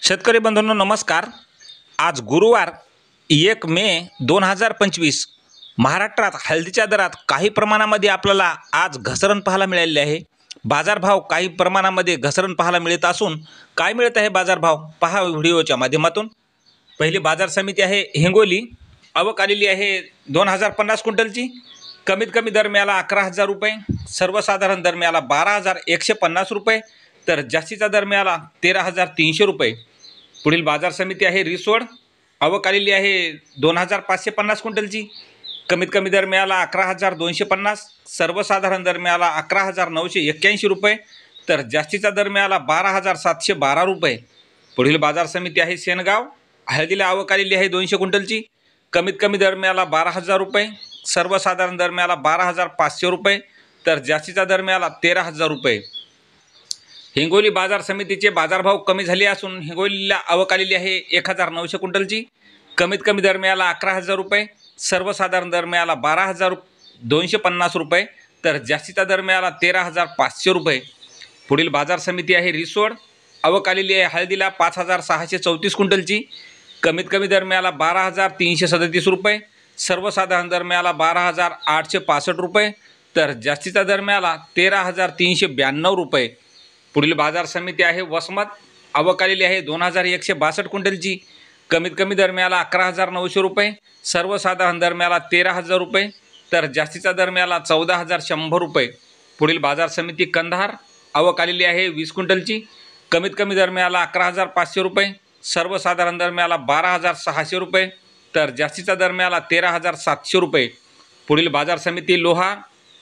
शेतकरी बंधूंनो नमस्कार। आज गुरुवार 1 मे 2025 महाराष्ट्रात हळदीच्या दरात काही प्रमाणामध्ये आपल्याला आज घसरण पाहायला मिळालेली आहे। बाजारभाव काही प्रमाणामध्ये घसरण पाहायला मिळत असून काय मिळत आहे बाजारभाव पहा व्हिडिओच्या माध्यमातून। पहिली बाजार समिती आहे हिंगोली, आवक आलेली आहे 2050 क्विंटलची। कमीत कमी दर मिळाला 11,000 रुपये, सर्वसाधारण दर मिळाला 12,150 रुपये, तर जास्तीचा दर मिळाला 13,300 रुपये। पुढील बाजार समिती आहे रिसोड, आवक आलेली आहे 2,550 क्विंटलची। कमीत कमी दर मिळाला 11,250, सर्वसाधारण दर मिळाला 11,981 रुपये, तर जास्तीचा दर मिळाला 12,712 रुपये। पुढील बाजार समिती आहे सेनगाव, हळदीला आवक आलेली आहे 200 क्विंटलची। कमीत कमी दर मिळाला 12,000 रुपये, सर्वसाधारण दर मिळाला 12,500 रुपये, तर जास्तीचा दर मिळाला 13,000 रुपये। हिंगोली बाजार समितीचे बाजारभाव कमी झाले असून हिंगोलीला आवक आलेली आहे 1,900 क्विंटलची। कमीत कमी दर मिळाला 11,000 रुपये, सर्वसाधारण दर मिळाला 12,250 रुपये, तर जास्तीचा दर मिळाला 13,500 रुपये। पुढील बाजार समिती आहे रिसोड, आवक आलेली आहे हळदीला 5,634 क्विंटलची। कमीत कमी दर मिळाला 12,337 रुपये, सर्वसाधारण दर मिळाला 12,865 रुपये, तर जास्तीचा दर मिळाला 13,392 रुपये। पुढील बाजार समिती आहे वसमत, आवक आलेली आहे 2,162 क्विंटलची। कमीत कमी दर मिळाला 11,900 रुपये, सर्वसाधारण दर मिळाला 13,000 रुपये, तर जास्तीचा दर मिळाला 14,100 रुपये। पुढील बाजार समिती कंधार, आवक आलेली आहे 20 क्विंटलची। कमीत कमी दर मिळाला 11,500 रुपये, सर्वसाधारण दर मिळाला 12,600 रुपये, तर जास्तीचा दर मिळाला 13,700 रुपये। पुढील बाजार समिती लोहा,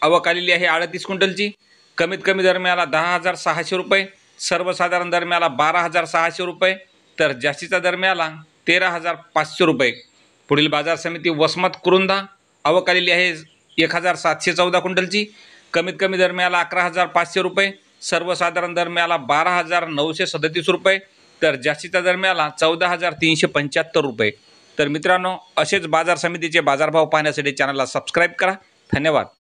आवक आलेली आहे 38 क्विंटलची। कमीत कमी दर मिळाला 10,600 रुपये, सर्वसाधारण दर मिळाला 12,600 रुपये, तर जास्तीचा दर मिळाला 13,500 रुपये। पुढील बाजार समिती वसमत कुरुंदा, आवक आलेली आहे 1,714 क्विंटलची। कमीत कमी दर मिळाला 11,500 रुपये, सर्वसाधारण दर मिळाला 12,937 रुपये, तर जास्तीचा दर मिळाला 14,375 रुपये। तर मित्रांनो, असेच बाजार समितीचे बाजारभाव पाहण्यासाठी चॅनलला सबस्क्राईब करा। धन्यवाद।